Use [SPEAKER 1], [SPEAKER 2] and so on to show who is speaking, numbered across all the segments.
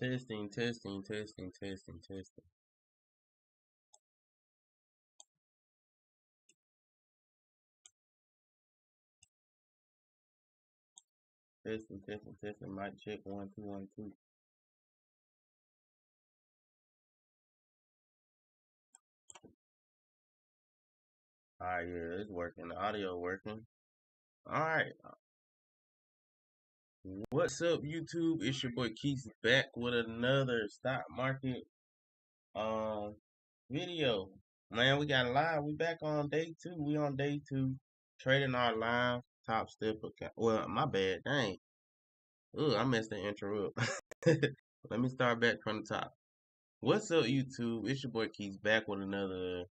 [SPEAKER 1] Testing, testing, testing, testing, testing. Testing, testing, testing. Mic check 1 2 1 2. Alright, yeah, it's working. The audio working. Alright. What's up, YouTube? It's your boy Keith back with another stock market um video. Man, we got live. We back on day 2. We on day 2. Trading our live Topstep account. Well, my bad. Dang. Ugh, I messed the intro up. Let me start back from the top. What's up, YouTube? It's your boy Keith back with another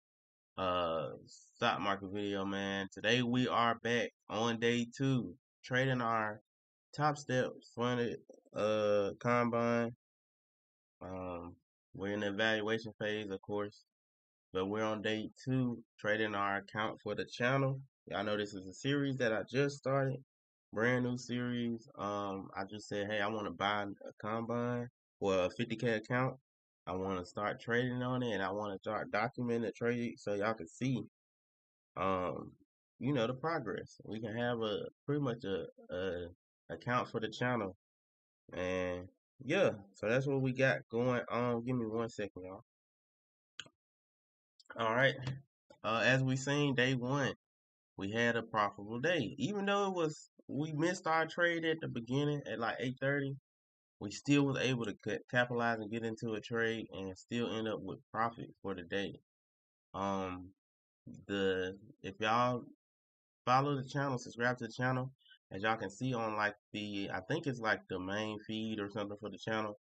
[SPEAKER 1] stock market video, man. Today we are back on day 2 trading our Topstep funded combine. We're in the evaluation phase, of course, but we're on day 2 trading our account for the channel. Y'all know this is a series that I just started, brand new series. I just said, hey, I want to buy a combine or a 50K account. I want to start trading on it, and I want to start documenting the trade so y'all can see, the progress. We can have a pretty much a account for the channel, and yeah, so that's what we got going on. Give me 1 second, y'all. All right, as we seen day 1, we had a profitable day, even though we missed our trade at the beginning at like 8:30. We still was able to capitalize and get into a trade and still end up with profit for the day. If y'all follow the channel, subscribe to the channel, as y'all can see on like I think it's like the main feed or something for the channel.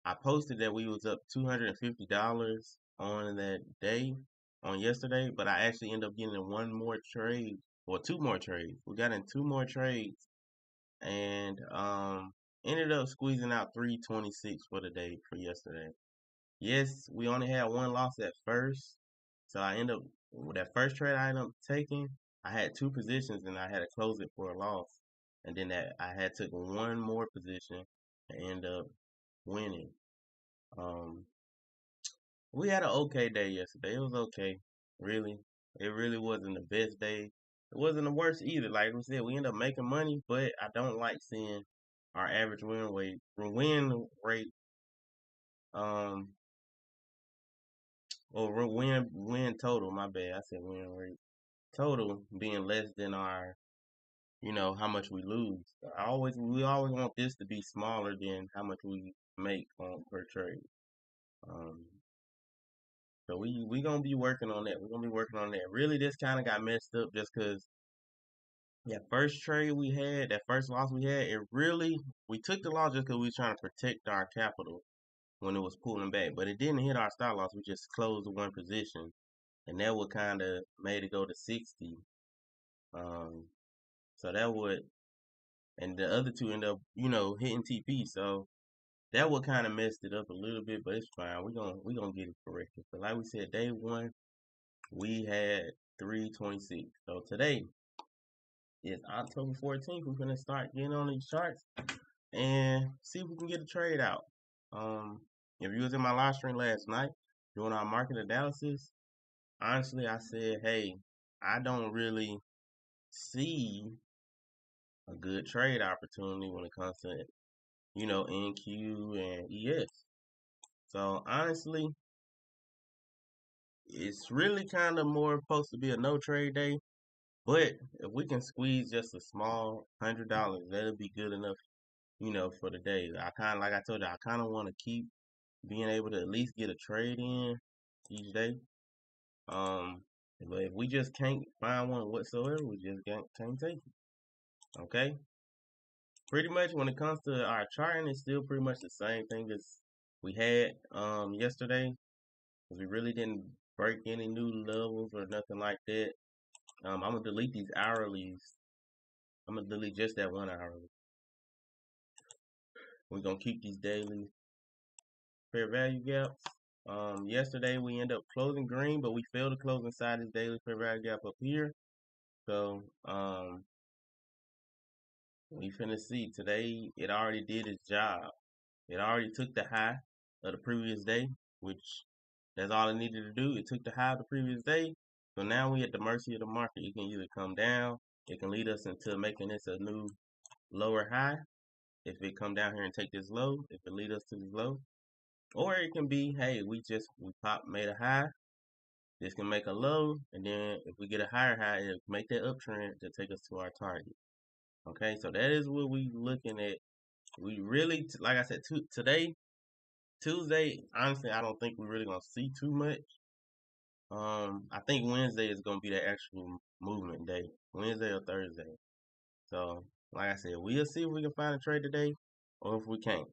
[SPEAKER 1] I posted that we was up $250 on that day on yesterday, but I actually ended up getting one more trade or 2 more trades. We got in 2 more trades and ended up squeezing out 326 for the day for yesterday. Yes, we only had 1 loss at first, so I ended up with that first trade I ended up taking. I had 2 positions and I had to close it for a loss, and then I had took 1 more position and end up winning. We had an okay day yesterday. It was okay, really. It really wasn't the best day. It wasn't the worst either. Like we said, we ended up making money, but I don't like seeing our average win rate, um, or win total. My bad, I said win rate total being less than our, how much we lose. We always want this to be smaller than how much we make on per trade. Um, So we gonna be working on that. We're gonna be working on that. Really, this kind of got messed up just because that first trade we had, that first loss we had, we took the loss just because we was trying to protect our capital when it was pulling back. But it didn't hit our stop loss. We just closed the 1 position, and that would kind of made it go to 60. Um, so that would, and the other 2 end up, hitting TP. So that would kind of messed it up a little bit, but it's fine. We gonna get it corrected. But like we said, day 1. We had 326. So today is October 14th. We're gonna start getting on these charts and see if we can get a trade out. If you was in my live stream last night doing our market analysis, honestly, I said, hey, I don't really see a good trade opportunity when it comes to, NQ and ES. So honestly, it's really kind of more supposed to be a no trade day. But if we can squeeze just a small $100, that'll be good enough, for the day. Like I told you, I kind of want to keep being able to at least get a trade in each day. But if we just can't find one whatsoever, we just can't take it. Okay. Pretty much when it comes to our charting, it's still pretty much the same thing as we had yesterday, because we really didn't break any new levels or nothing like that. I'm gonna delete these hourlies. I'm gonna delete just that 1 hourly. We're gonna keep these daily fair value gaps. Yesterday we ended up closing green, but we failed to close inside this daily fair value gap up here. So we finna see today. It already did its job. It already took the high of the previous day, which that's all it needed to do. It took the high of the previous day. So now we at the mercy of the market. It can either come down, it can lead us into making this a new lower high. If it come down here and take this low, it can lead us to this low. Or it can be, hey, we made a high. This can make a low, and then if we get a higher high, it'll make that uptrend to take us to our target. Okay, so that is what we looking at. We really, like I said, today, Tuesday. Honestly, I don't think we're really gonna see too much. I think Wednesday is gonna be the actual movement day, Wednesday or Thursday. So, like I said, we'll see if we can find a trade today, or if we can't.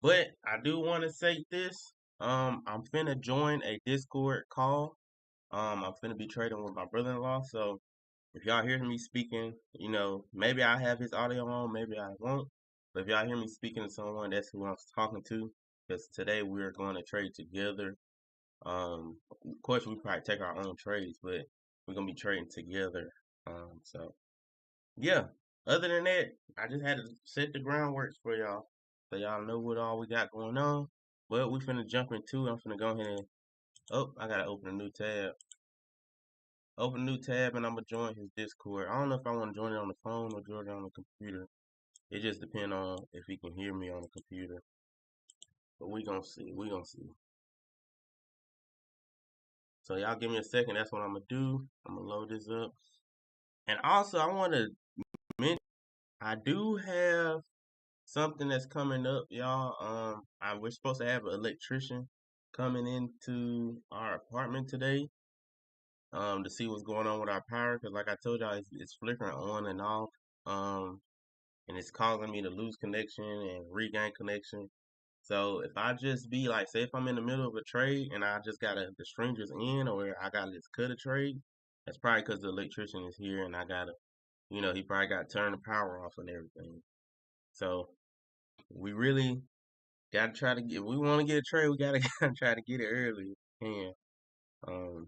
[SPEAKER 1] But I do want to say this. I'm finna join a Discord call. I'm finna be trading with my brother-in-law. So if y'all hear me speaking, maybe I have his audio on, maybe I won't. But if y'all hear me speaking to someone, that's who I'm talking to. Because today we're going to trade together. Of course, we probably take our own trades, but we're gonna be trading together. So yeah. Other than that, I just had to set the groundwork for y'all, so y'all know what all we got going on. But we finna jump into. I'm finna go ahead and I gotta open a new tab. Open a new tab, and I'm gonna join his Discord. I don't know if I want to join it on the phone or join it on the computer. It just depends on if he can hear me on the computer. But we gonna see. We gonna see. So y'all give me a second. That's what I'm gonna do. I'm gonna load this up. And also, I want to mention I do have something that's coming up, y'all. We're supposed to have an electrician coming into our apartment today. To see what's going on with our power, because like I told y'all, it's flickering on and off. Um, and it's causing me to lose connection and regain connection. So if I just be like, say if I'm in the middle of a trade and I just got the stringers in, or I gotta just cut a trade, that's probably because the electrician is here and I gotta, he probably got to turn the power off and everything. So we really gotta try to get. We want to get a trade. We gotta try to get it early, if we can. Um,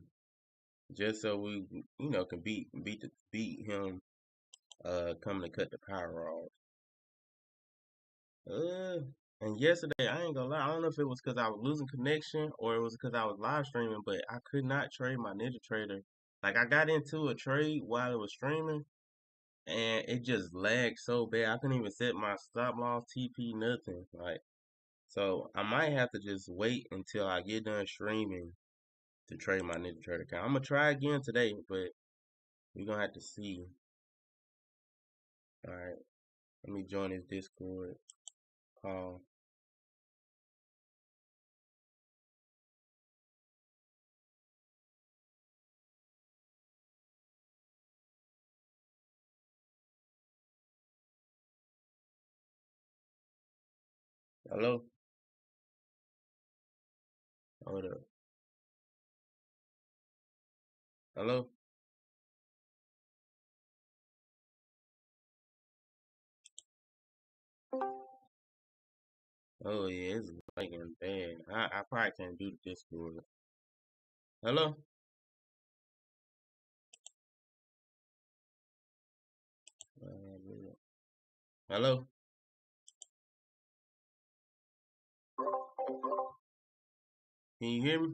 [SPEAKER 1] just so we, can beat him. Coming to cut the power off. Uh, and yesterday, I ain't gonna lie, I don't know if it was because I was losing connection or it was because I was live streaming, but I could not trade my Ninja Trader. Like, I got into a trade while it was streaming, and it just lagged so bad. I couldn't even set my stop loss, TP, nothing. Like, so I might have to just wait until I get done streaming to trade my Ninja Trader account. I'm gonna try again today, but we're gonna have to see. All right, let me join this Discord call. Hello? Hold up. Hello? Oh yeah, it's lagging bad. I probably can't do the Discord. Hello? Hello? Can you hear me?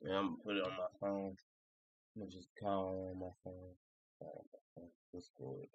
[SPEAKER 1] Yeah, I'm gonna put it on my phone. I'm gonna just call on my phone. Discord.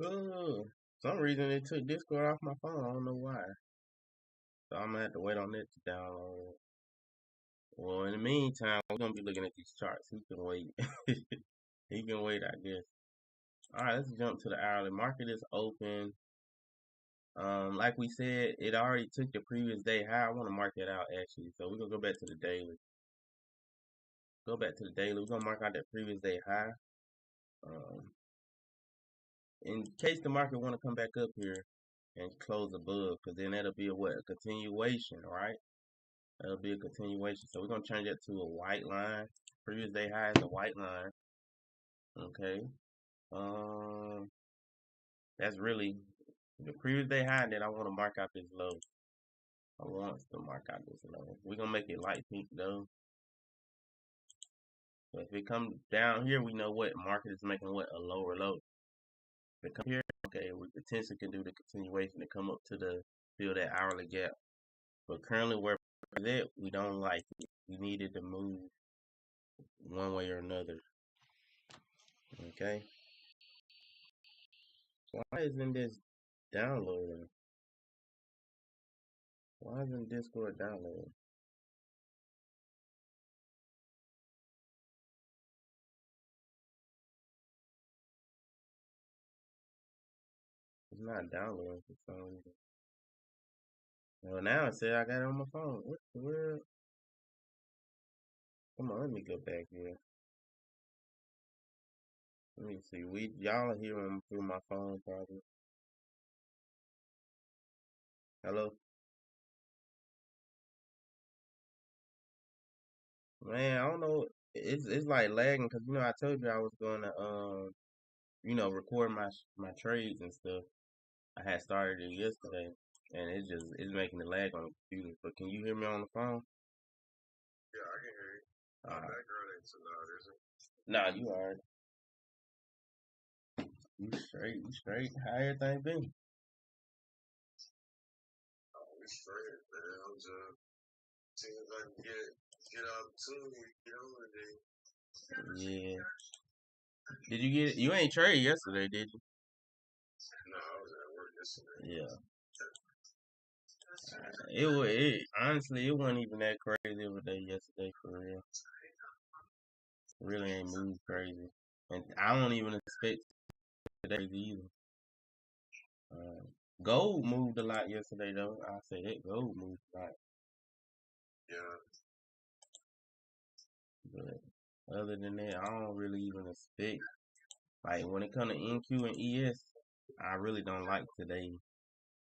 [SPEAKER 1] Oh, some reason it took Discord off my phone. I don't know why. So I'm gonna have to wait on it to download. Well, in the meantime, we're gonna be looking at these charts. He can wait. He can wait, I guess. All right, let's jump to the hourly. Market is open. Like we said, it already took the previous day high. I want to mark that out actually. So we're gonna go back to the daily. Go back to the daily. We're gonna mark out that previous day high. Um, in case the market want to come back up here and close above, because then that'll be a what? A continuation, right? That'll be a continuation. So we're gonna change that to a white line. Previous day high is a white line. Okay. Um, that's really the previous day high. Then I want to mark out this low. I want to mark out this low. We're gonna make it light pink though. So if it comes down here, we know what market is making what a lower low. If it come here, okay, we potentially can do the continuation to come up to the fill that hourly gap. But currently where it's at, we don't like it. We needed to move one way or another. Okay. Why isn't this downloading? Why isn't Discord downloading? It's not downloading for some reason. Well, now it said I got it on my phone. What the world? Come on, let me go back here. Let me see. Y'all hear them through my phone probably. Hello, man. I don't know. It's like lagging because I told you I was gonna record my trades and stuff. I had started it yesterday, and it's making it lag on the computer. But can you hear me on the phone? Yeah, I can hear you. My background ain't so loud, is it? Nah, you alright. You straight, you straight. How everything been? Oh, we straight, man. I'm just seeing if I can get out soon. We get over there. Yeah. Did you get it? You ain't trade yesterday, did you? No, I was at work yesterday. Yeah. It honestly it wasn't even that crazy of a day yesterday for real. Really ain't moved crazy, and I don't even expect today either. Uh, Gold moved a lot yesterday though. I say that gold moved a lot. Yeah. But other than that, I don't really even expect. Like when it comes to NQ and ES, I really don't like today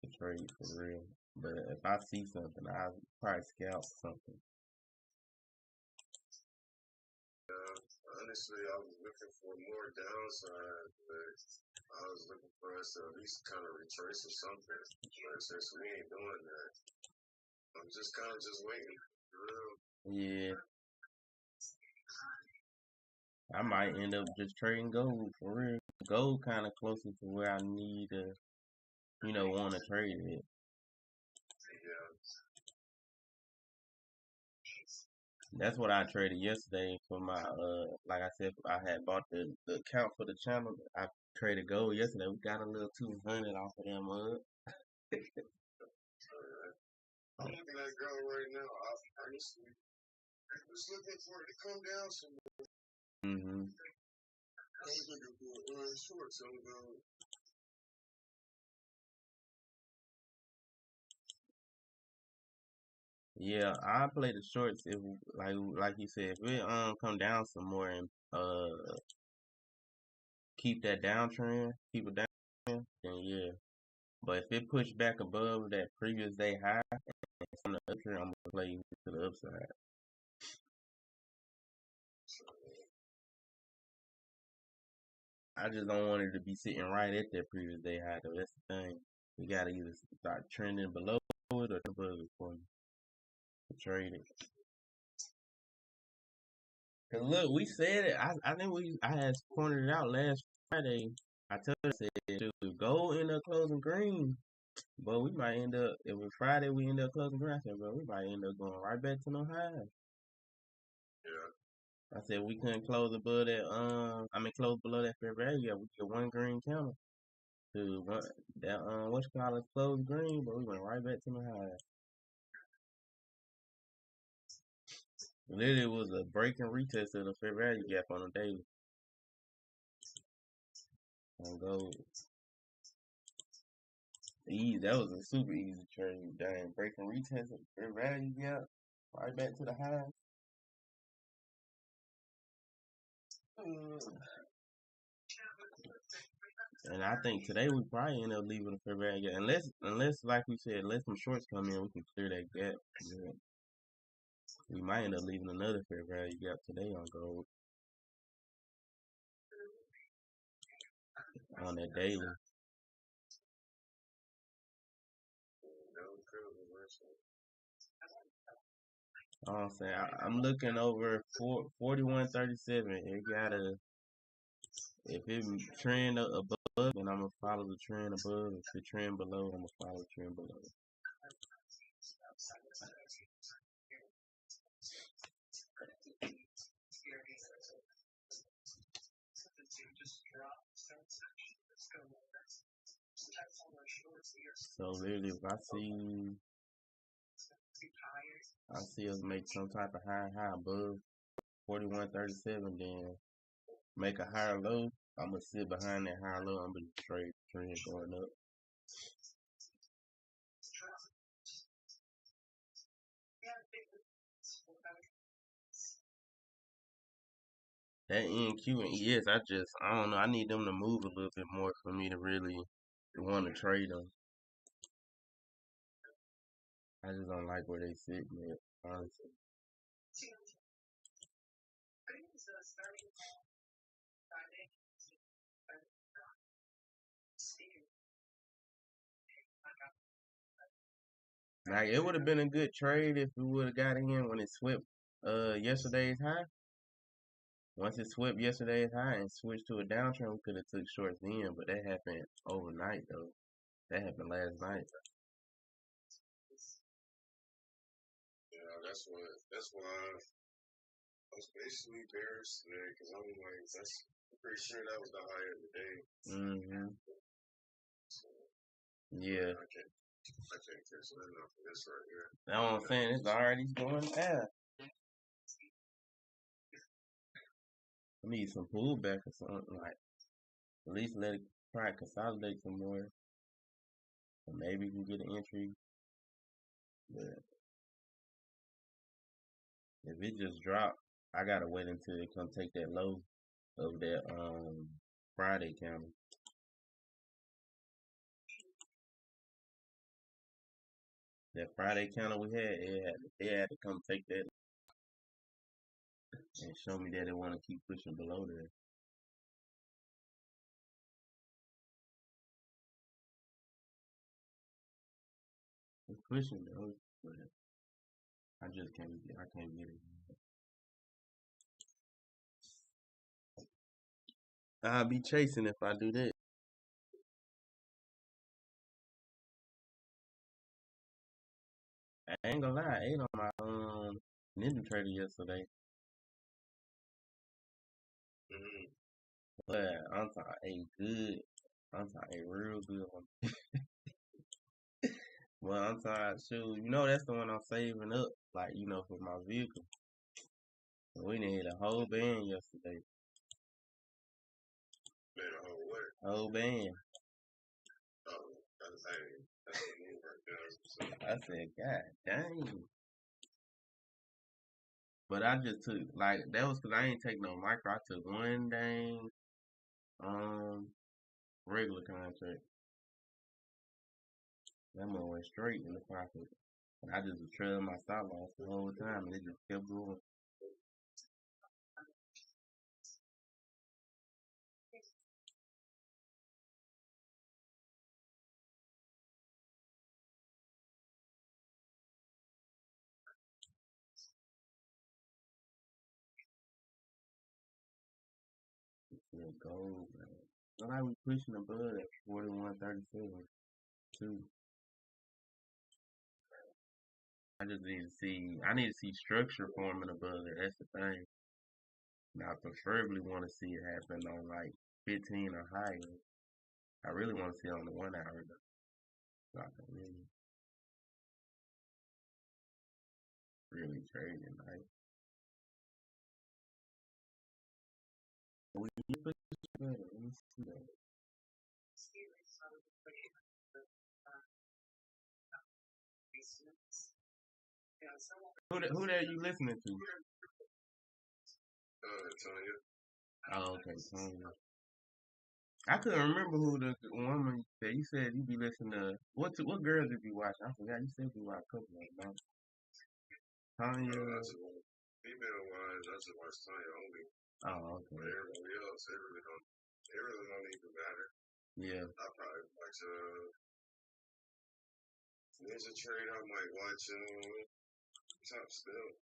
[SPEAKER 1] to trade for real. But if I see something, I'll probably scalp something. Honestly, I was looking for more downside, but I was looking for us to at least kind of retrace or something. But since we ain't doing that, I'm just kind of just waiting. For real. Yeah, I might end up just trading gold for real. Gold kind of closer to where I need to, want to trade it. Yeah. That's what I traded yesterday for my like I said, I had bought the account for the channel. I traded gold yesterday. We got a little 200 off of them I'm looking at gold right now. I honestly was looking for it to come down some more. I was looking for shorts on gold. Yeah, I play the shorts if like you said, if it come down some more and keep that downtrend, keep it down, then yeah. But if it push back above that previous day high from the uptrend, I'm gonna play to the upside. I just don't want it to be sitting right at that previous day high though. That's the thing. We gotta either start trending below it or above it for me to trade it. Cause look, we said it. I think I had pointed it out last Friday. I told you, I said, dude, gold end up closing green. But we might end up, if it's Friday, we end up closing green. I said, bro, we might end up going right back to no highs. Yeah. I said, we couldn't close above that, close below that fair value. Yeah, we get one green candle. To one, that, closed green, but we went right back to no highs. Literally was a break and retest of the fair value gap on the daily on gold. Easy, that was a super easy trade. Dang, break and retest of the fair value gap. Right back to the highs. And I think today we probably end up leaving the fair value gap. Unless like we said, unless some shorts come in, we can clear that gap. Yeah. We might end up leaving another fair value gap today on gold on that daily. I'm saying I'm looking over 41.37. It gotta if it trend above, then I'm gonna follow the trend above. If it trend below, I'm gonna follow the trend below. So literally, if I see us make some type of high above 41.37, then make a higher low. I'm gonna sit behind that higher low. I'm gonna trade trend going up. That NQ and ES, I don't know. I need them to move a little bit more for me to really want to trade them. I just don't like where they sit, man. Honestly. Like it would have been a good trade if we would have got in when it swept yesterday's high. Once it swept yesterday's high and switched to a downtrend, we could have took shorts in, but that happened overnight though. That happened last night.
[SPEAKER 2] Yeah, that's why I was basically bearish today because I'm like, I'm pretty sure that was the high of the day.
[SPEAKER 1] Mm-hmm.
[SPEAKER 2] So,
[SPEAKER 1] Yeah.
[SPEAKER 2] I can't catch nothing off of this right here.
[SPEAKER 1] That's what I'm saying. It's already going down. I need some pullback or something like. At least let it try to consolidate some more. And maybe we can get an entry. But if it just drop, I gotta wait until it come take that low of that Friday candle. That Friday candle we had, they had to come take that and show me that they want to keep pushing below there. It's pushing though, but I can't get it. I'll be chasing if I do that. I ain't gonna lie, I ate on my Ninja Trader yesterday.
[SPEAKER 2] Mm-hmm.
[SPEAKER 1] But I'm talking a good, I'm talking a real good one. Well, I'm talking shoot, that's the one I'm saving up, like for my vehicle. We done hit a whole band yesterday.
[SPEAKER 2] Made a whole what?
[SPEAKER 1] Whole band.
[SPEAKER 2] Oh, that's the move right there.
[SPEAKER 1] I said, God dang. But I just took like that was because I ain't take no micro. I took one dang um regular contract. That one went straight in the profit. And I just was trailing my stop loss the whole time and it just kept going. Yeah, gold, man. But I was pushing above at 41.37 too. I need to see structure forming above there. That's the thing. Now I preferably want to see it happen on like 15 or higher. I really want to see it on the 1 hour though. So I can really trade it, right? Who that you listening to?
[SPEAKER 2] Tanya.
[SPEAKER 1] Oh, okay, Tanya. I couldn't remember who the woman that you said you be listening to. What girls did you watch? I forgot. You said you watch a couple of them. Tanya.
[SPEAKER 2] Female wise, I just watch Tanya only.
[SPEAKER 1] Oh, okay.
[SPEAKER 2] But everybody else, it really don't even matter.
[SPEAKER 1] Yeah.
[SPEAKER 2] I probably watch Ninja Trade. I might watch Topstep.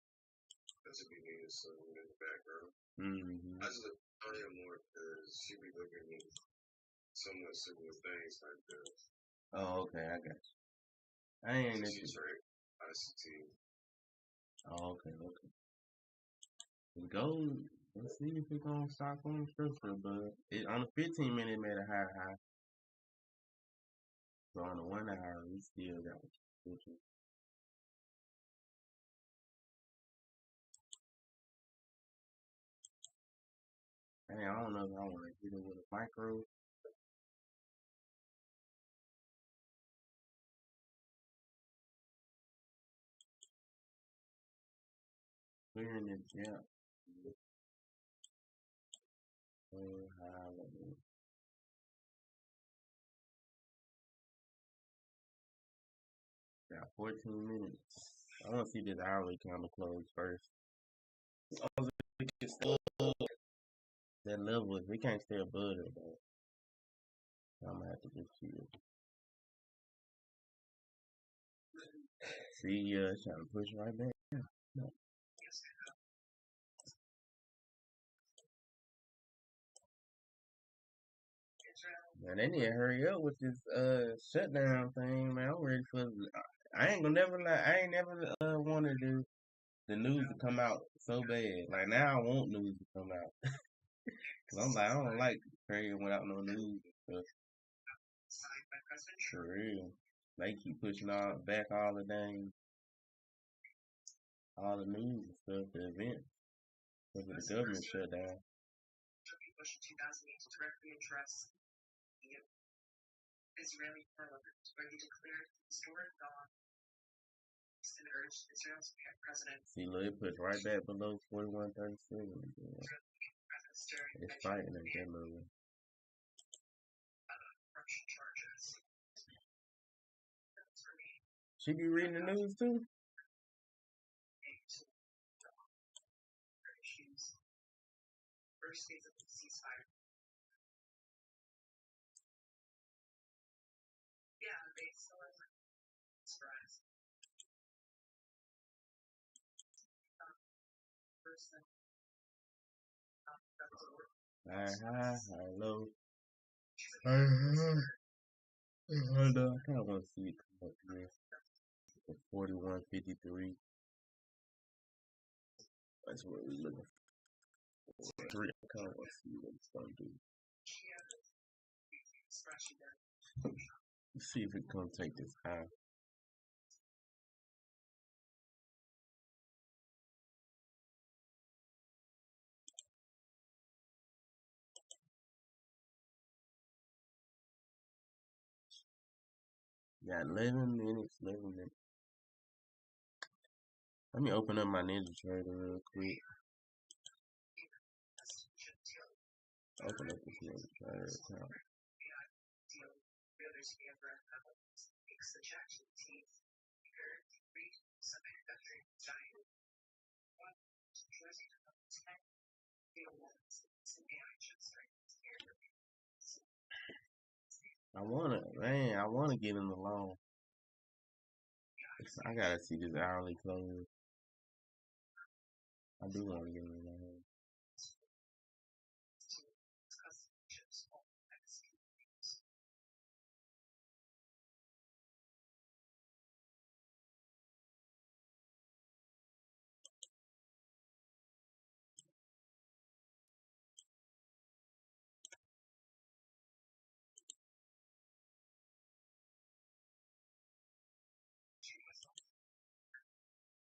[SPEAKER 2] That should be needed something in the background. I just look at Tanya more because she be looking at somewhat similar things like this.
[SPEAKER 1] Oh, okay, I got you. I ain't
[SPEAKER 2] She trade ICT.
[SPEAKER 1] Oh, okay. Go. Let's see if it's gonna stop on structure, but on the 15 minute it made a high. So on the 1 hour we still got structure. Hey, I don't know if I want to hit it with a micro. Clearing the gap. Got 14 minutes. I want to see this hourly candle close first. That level, if we can't stay above it, though, I'm gonna have to just chill. See, trying to push right back. No. Man, they need to hurry up with this shutdown thing, man. I'm ready for. I ain't gonna never lie. I ain't never wanted the news to come out so bad. Like now, I want news to come out because I'm like I don't like praying without no news and stuff. For real, they keep pushing back all the news and stuff, the events because of the government shutdown. See, look, it puts right back below 41.37. It's fighting at that level. She be reading the news too? High, low. I kind of want to see it come up here. 41.53. That's what we're looking for. I kind of want to see what it's going to do. Let's see if it can take this high. Got 11 minutes. Let me open up my Ninja Trader real quick. Open up this Ninja Trader account. I wanna get in the loan. I gotta see this hourly close. I do want to get in the loan.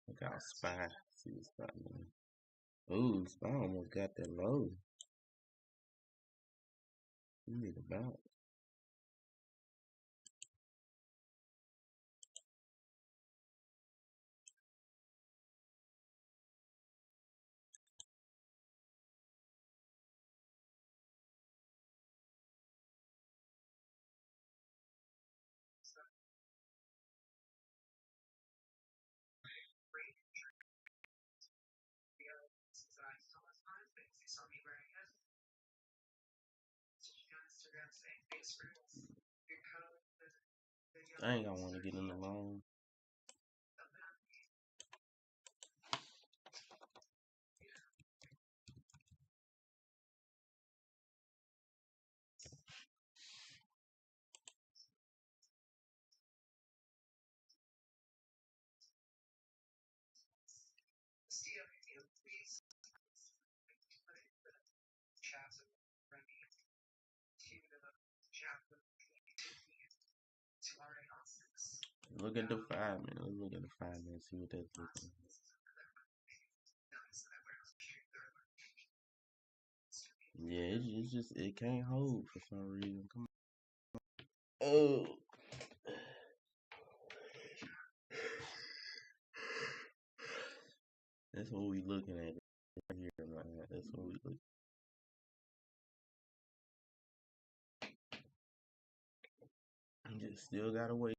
[SPEAKER 1] Look out, SPY. See what SPY doing. Ooh, SPY almost got that low. You need a bounce. I ain't gonna want to get in the loan. Look at the 5 minutes. Let's look at the 5 minutes. See what that's looking. Yeah, it's just it can't hold for some reason. Come on. Oh. That's what we looking at right here, man. That's what we look. Just still gotta wait.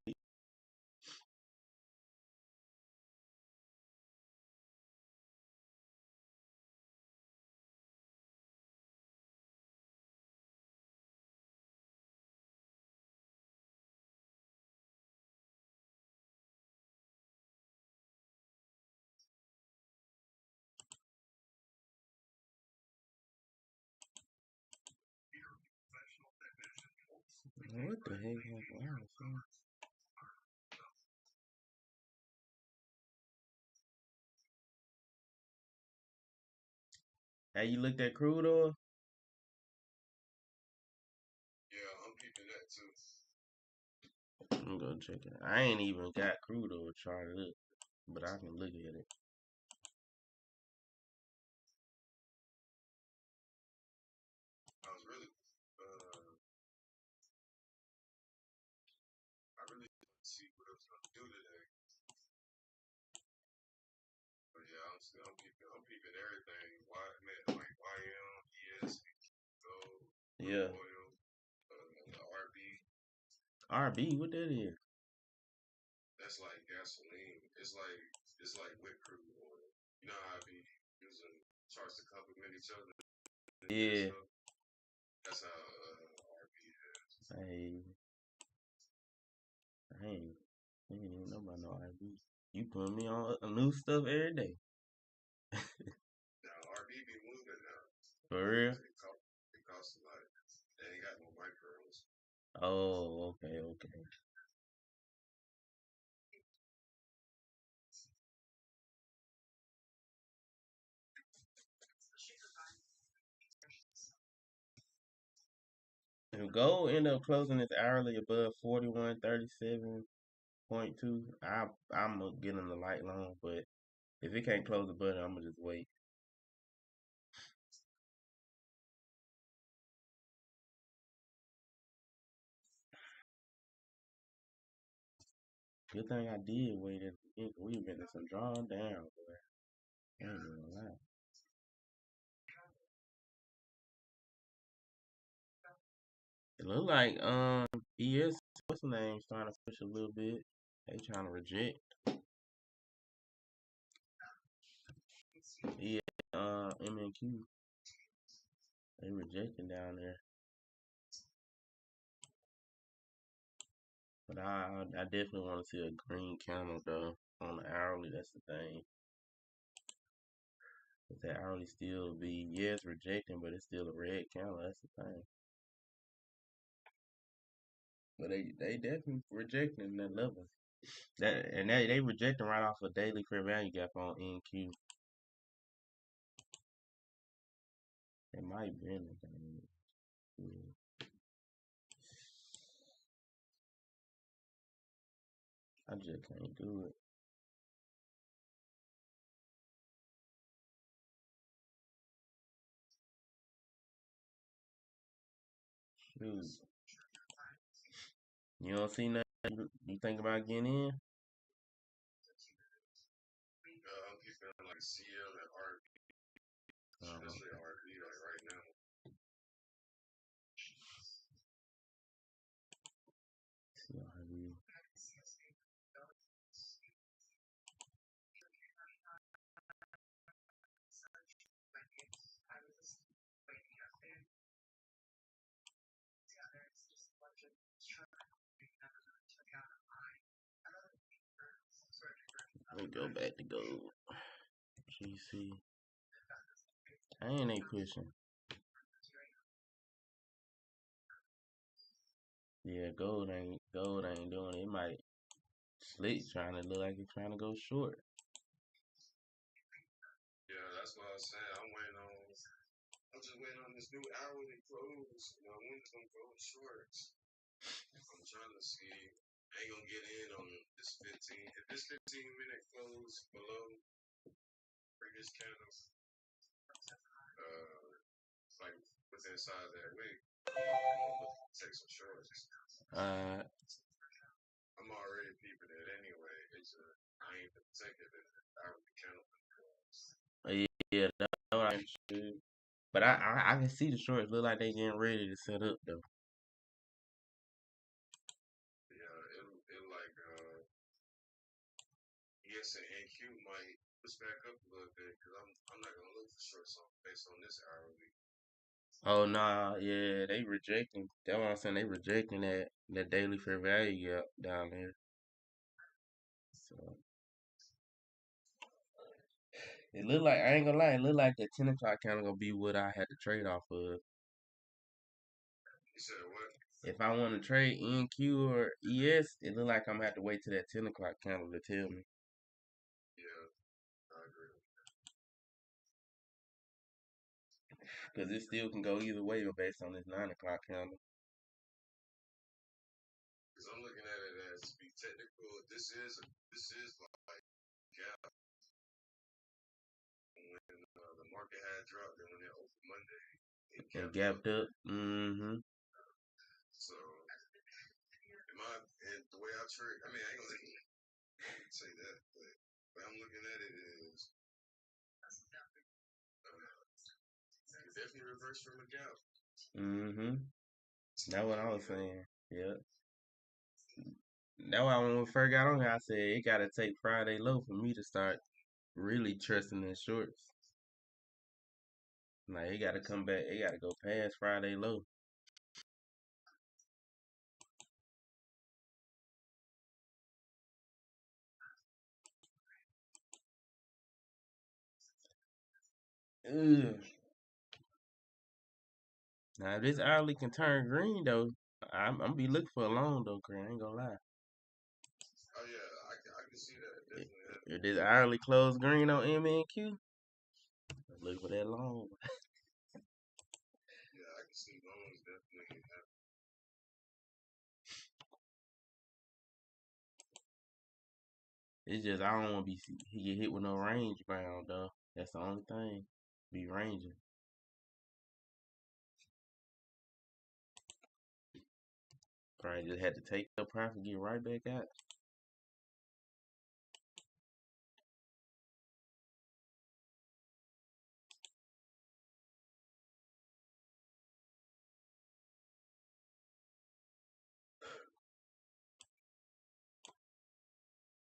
[SPEAKER 1] What the heck happened? Hey, you looked at crude oil?
[SPEAKER 2] Yeah, I'm keeping that too.
[SPEAKER 1] I'm gonna check it. I ain't even got crude oil charted up, but I can look at it.
[SPEAKER 2] I really didn't see what I was gonna do today. But yeah, I'm keeping everything. Why, man, like YM, ES, gold,
[SPEAKER 1] Yeah.
[SPEAKER 2] oil, RB.
[SPEAKER 1] RB, what that is?
[SPEAKER 2] That's like gasoline. It's like with crude oil. You know how I be using charts to complement each other.
[SPEAKER 1] Yeah.
[SPEAKER 2] That's how RB is.
[SPEAKER 1] Hey, I ain't even know about no RB. You put me on new stuff every day.
[SPEAKER 2] Now RB be moving now.
[SPEAKER 1] For real?
[SPEAKER 2] It costs a lot. They ain't got no micros.
[SPEAKER 1] Oh, okay. If gold end up closing its hourly above 41.37.2, I'm gonna get in the light long, but if it can't close the button, I'm gonna just wait. Good thing I did wait at the beginning. We've been in some drawdown, boy. I ain't gonna lie. It look like ES what's the name trying to push a little bit. They trying to reject. Yeah, MNQ. They rejecting down there. But I definitely want to see a green candle though on the hourly. That's the thing. Cause that hourly still be it's rejecting, but it's still a red candle. That's the thing. But they definitely rejecting that level. They rejecting right off a daily fair value gap on NQ. It might be anything. Yeah. I just can't do it. Shoot. You don't see nothing you think about getting in?
[SPEAKER 2] I'm keeping like CL and RB, especially RB like right now.
[SPEAKER 1] Let me go back to gold. GC. Ain't pushing. Yeah, gold ain't doing it. It might slick trying to look like it's trying to go short.
[SPEAKER 2] Yeah, that's what I was saying. I'm just waiting on this new hourly close. My wins gonna go shorts. I'm trying to see. I ain't gonna get in on this 15. If this 15-minute close below previous candles, like within inside that week, I'm gonna look to take some shorts. I'm already peeping it anyway. I ain't gonna take it. I already count.
[SPEAKER 1] Yeah, that's what I should. But I can see the shorts look like they getting ready to set up though.
[SPEAKER 2] Yeah, it like yes and NQ might push back up a little bit because I'm not gonna look for shorts based on this hourly.
[SPEAKER 1] Oh nah, yeah, they rejecting. That's what I'm saying. They rejecting that daily fair value gap down there. So it look like I ain't gonna lie. It look like that 10 o'clock kind of gonna be what I had to trade off of.
[SPEAKER 2] You said what?
[SPEAKER 1] If I want to trade NQ or ES, it look like I'm gonna have to wait till that 10 o'clock candle to tell me.
[SPEAKER 2] Yeah, I agree.
[SPEAKER 1] Cause it still can go either way based on this 9 o'clock candle.
[SPEAKER 2] Because I'm looking at it as to be technical. This is like gap when the market had dropped and when it opened Monday, it
[SPEAKER 1] And
[SPEAKER 2] gapped
[SPEAKER 1] gapped
[SPEAKER 2] up.
[SPEAKER 1] up. Mm-hmm.
[SPEAKER 2] So, and the way I trade, I mean, I ain't gonna say that, but the way I'm looking at it is it definitely reversed from a gap.
[SPEAKER 1] Mm-hmm. That's what I was saying. Yeah. That's why when we first got on here, I said it gotta take Friday low for me to start really trusting in shorts. Like it gotta come back. It gotta go past Friday low. Ugh. Now if this hourly can turn green though, I'm gonna be looking for a long though, Craig. I ain't gonna lie.
[SPEAKER 2] Oh yeah, I can see that definitely.
[SPEAKER 1] If this hourly close green on MNQ, look for that long.
[SPEAKER 2] Yeah, I can see loans definitely.
[SPEAKER 1] It's just I don't want to he get hit with no range bound though. That's the only thing. Be ranging. Probably just had to take the profit, get right back out.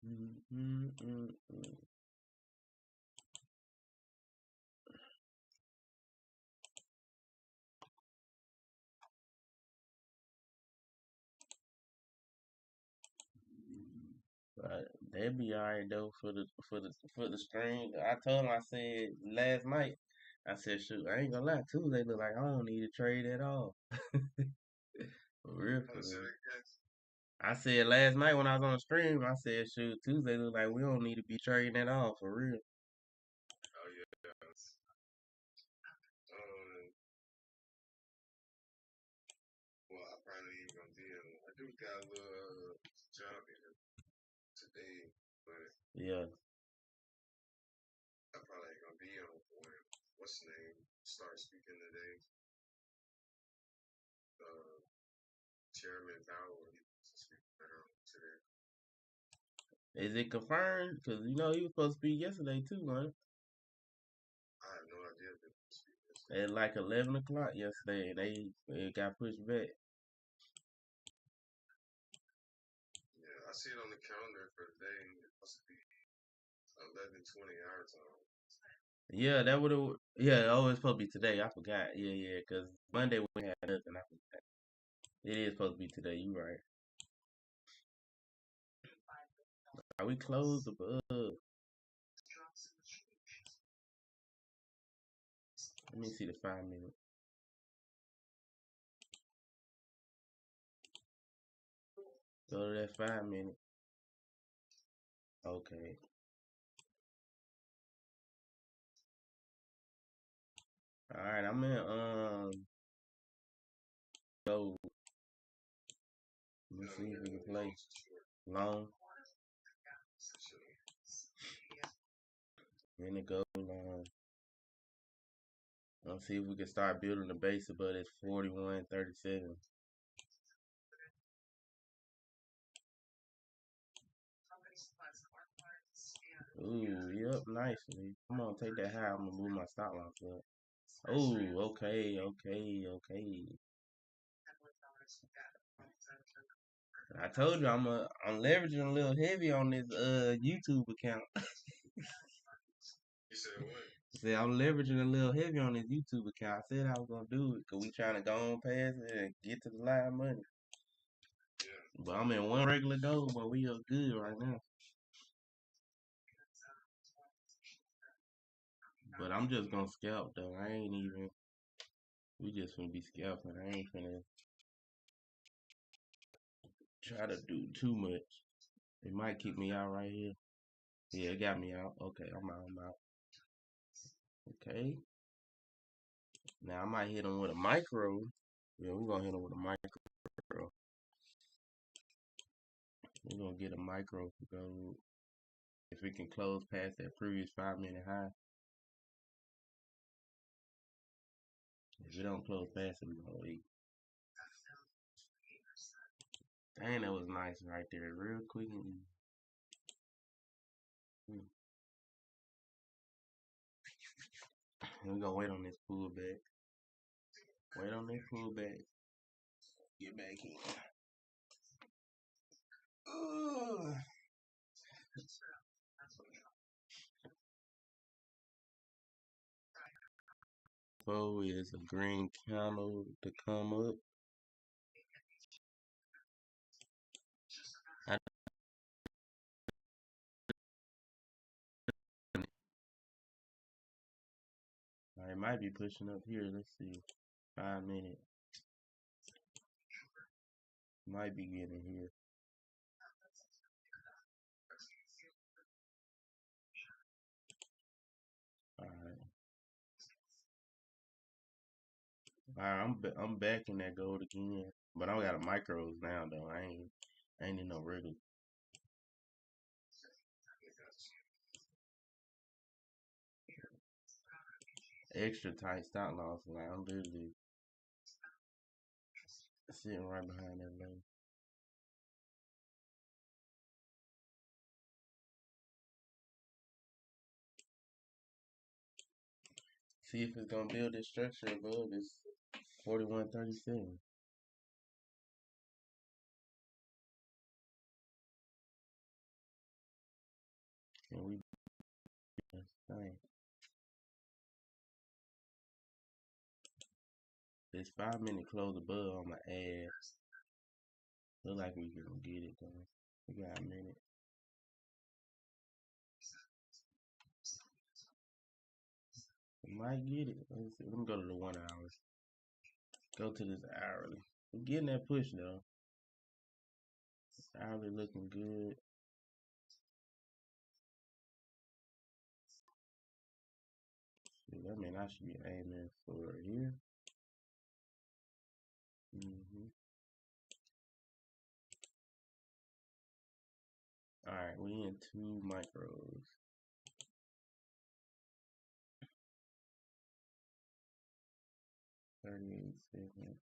[SPEAKER 1] Mm-mm-mm-mm. But they'll be alright though for the stream. I told him I said last night. I said shoot, I ain't gonna lie. Tuesday look like I don't need to trade at all. For real, for real. I said last night when I was on the stream, I said shoot, Tuesday look like we don't need to be trading at all for real.
[SPEAKER 2] Oh yeah. Well, I probably ain't gonna be in. I do got a little job in today, but
[SPEAKER 1] Yeah.
[SPEAKER 2] I probably ain't gonna be on when what's the name start speaking today. Chairman Powell, he was speaking down today.
[SPEAKER 1] Is it confirmed? Because you know he was supposed to speak yesterday too, man.
[SPEAKER 2] I had no idea if it was speaking yesterday.
[SPEAKER 1] At like 11 o'clock yesterday, it got pushed back.
[SPEAKER 2] Yeah, I see it on the calendar for today. It's supposed to be 11:20 our time.
[SPEAKER 1] Yeah, that would have. Yeah, oh, it's supposed to be today. I forgot. Yeah, because Monday we had nothing. I forgot. It is supposed to be today. You right. Are we closed above? Let me see the 5 minute. Go to that 5 minute. Okay. All right. I'm in go. Let me see if we can play long. In it go long. Let's see if we can start building the base above this 41.37. Ooh, yep, nicely. Come on, take that high. I'm gonna move my stop loss up. Ooh, okay. I told you I'm leveraging a little heavy on this YouTube account.
[SPEAKER 2] You said what?
[SPEAKER 1] See, I'm leveraging a little heavy on this YouTube account. I said I was gonna do it because we trying to go on past it and get to the live money.
[SPEAKER 2] Yeah.
[SPEAKER 1] But I'm in one regular goal, but we are good right now. But I'm just gonna scalp though. I ain't even. We just gonna be scalping. I ain't finna try to do too much. It might kick me out right here. Yeah, it got me out. Okay, I'm out. Okay. Now I might hit him with a micro. Yeah, we're gonna hit him with a micro. We're gonna get a micro to go if we can close past that previous 5 minute high. If we don't close past it, we're gonna leave. Dang, that was nice right there, real quick and easy. We're gonna wait on this pullback. Wait on this pullback. Get back in. So is a green candle to come up. It might be pushing up here. Let's see. 5 minute. Might be getting here. Alright. Alright, I'm back in that gold again. But I got a micros now though. I ain't in no regular. Extra tight stop loss. Like I'm literally sitting right behind that low. See if it's gonna build this structure above this 41.37. Can we thing? This 5 minute close above on my ass. Look like we gonna get it though. We got a minute. We might get it. Let's see. Let me go to the 1 hour. Go to this hourly. We're getting that push though. Hourly looking good. That mean I should be aiming for here. Alright, we in 2 micros. 38 seconds.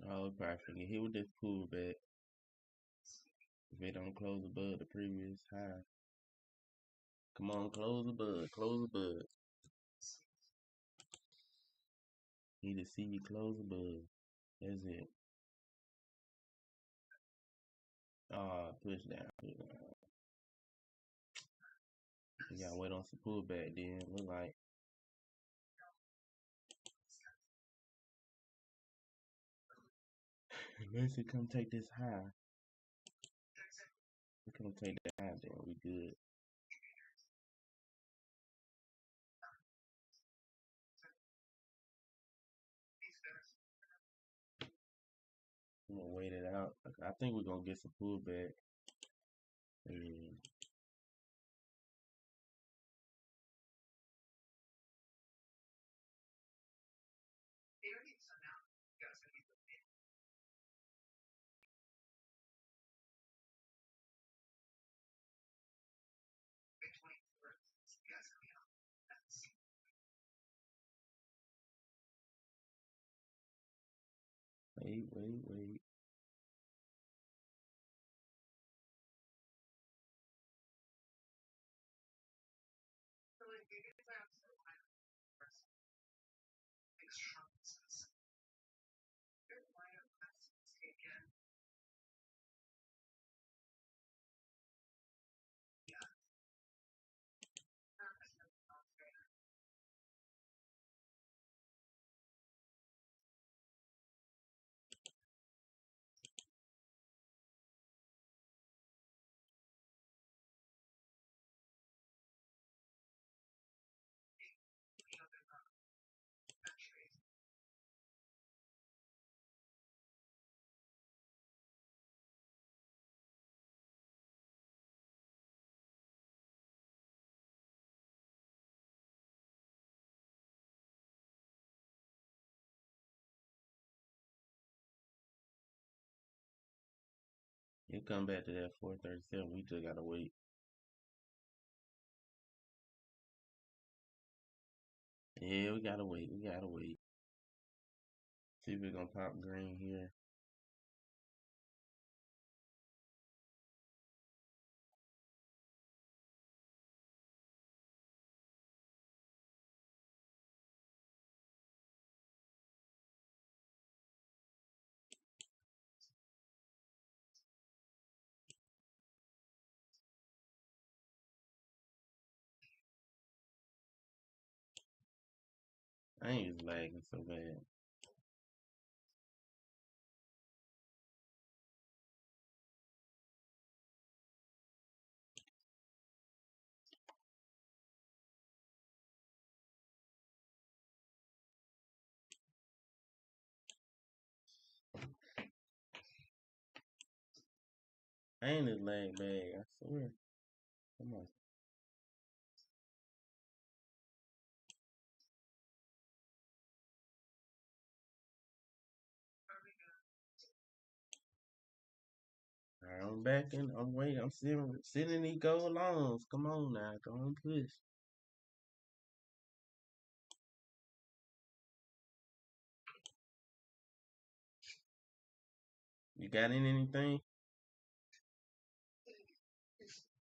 [SPEAKER 1] Oh, probably finna get hit with this pullback if it don't close above the previous high. Come on, close above, close above. Need to see you close above. That's it. Push down, push down. You gotta wait on some pullback then. Look like unless it come take this high. It come take that high, then we good. I'm gonna wait it out. I think we're gonna get some pullback. And wait. It come back to that 437. We just gotta wait. Yeah, we gotta wait. We gotta wait. See if it's gonna pop green here. I ain't lagging so bad. I ain't as lag bad, I swear. Come on. Alright, I'm back in. I'm waiting. I'm sitting in these gold longs. Come on now. Go on, push. You got in anything?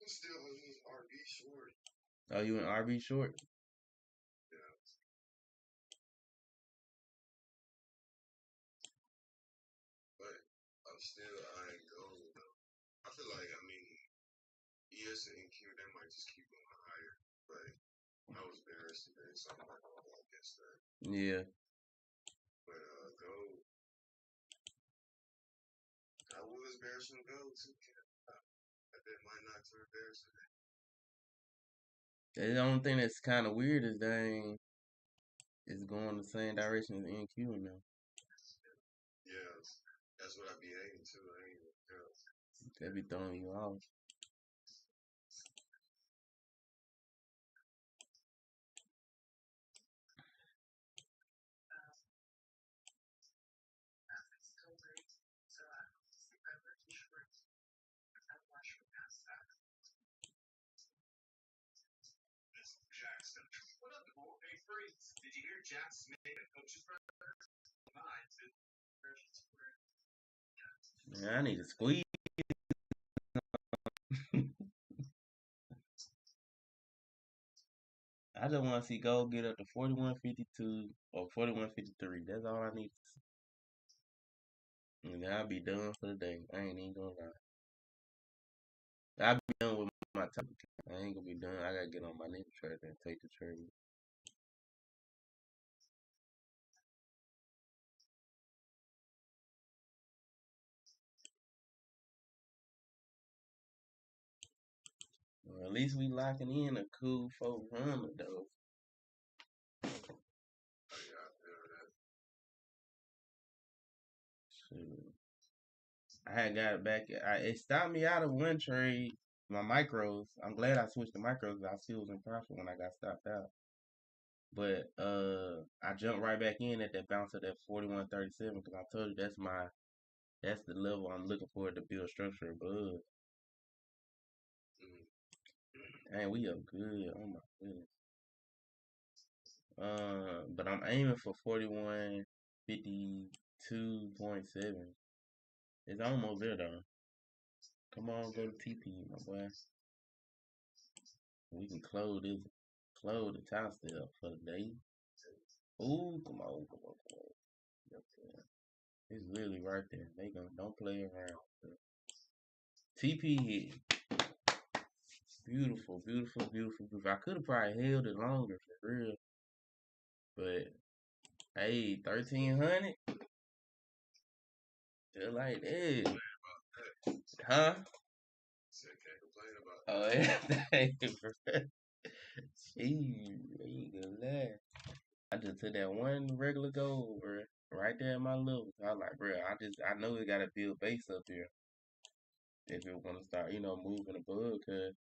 [SPEAKER 2] I'm still in this RV short.
[SPEAKER 1] Oh, you in RV short?
[SPEAKER 2] Yeah. But I'm still eyeing gold though. I feel like ES and NQ they might just keep going higher. But I was bearish today, so I'm not gonna go against that.
[SPEAKER 1] Yeah.
[SPEAKER 2] But gold, I was bearish on gold too. I bet might not turn bearish today.
[SPEAKER 1] The only thing that's kind of weird is it's going the same direction as NQ now.
[SPEAKER 2] Yeah, that's what I be aiming to. I ain't even tell.
[SPEAKER 1] They be throwing you off.
[SPEAKER 2] Jackson. What up, Hey, Freeze? Did you hear Jack Smith, coach's brother?
[SPEAKER 1] Man, I need to squeeze. I just want to see gold get up to 41.52 or 41.53. That's all I need. And then I'll be done for the day. I ain't even gonna lie. I'll be done with my top account. I ain't gonna be done. I gotta get on my nigga trader and take the trade. Well, at least we locking in a cool 400 though. Shoot. I had got it back. It stopped me out of one trade, my micros. I'm glad I switched to micros. I still was in profit when I got stopped out. But I jumped right back in at that bounce of that 41.37 because I told you that's the level I'm looking for to build structure above. And we are good. Oh my goodness. But I'm aiming for 41.52.7. It's almost there though. Come on, go to TP, my boy. We can close the top step for the day. Ooh, come on, come on, come on. Yep, yeah. It's literally right there. They don't play around. TP hit. Beautiful, beautiful, beautiful, beautiful. I could have probably held it longer for real. But hey, 1300? Just like that. Huh? Oh, yeah. Jeez, you gonna laugh. I just took that one regular goal, bro, right there in my level. I was like, bro, I know we gotta build base up here if it want to start, moving above. Cause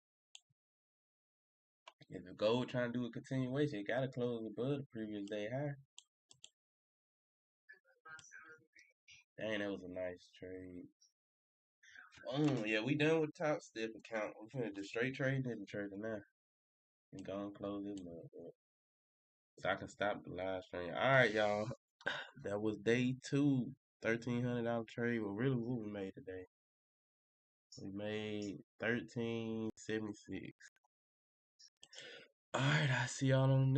[SPEAKER 1] if the goal trying to do a continuation, it gotta close above the previous day high. Dang, that was a nice trade. Yeah, we done with Topstep account. We finna do straight trade, then trade now, and go and close this up. So I can stop the live stream. All right, y'all. That was day two. $1,300 trade. Well, really, what we made today? We made 1376. All right, I see y'all on the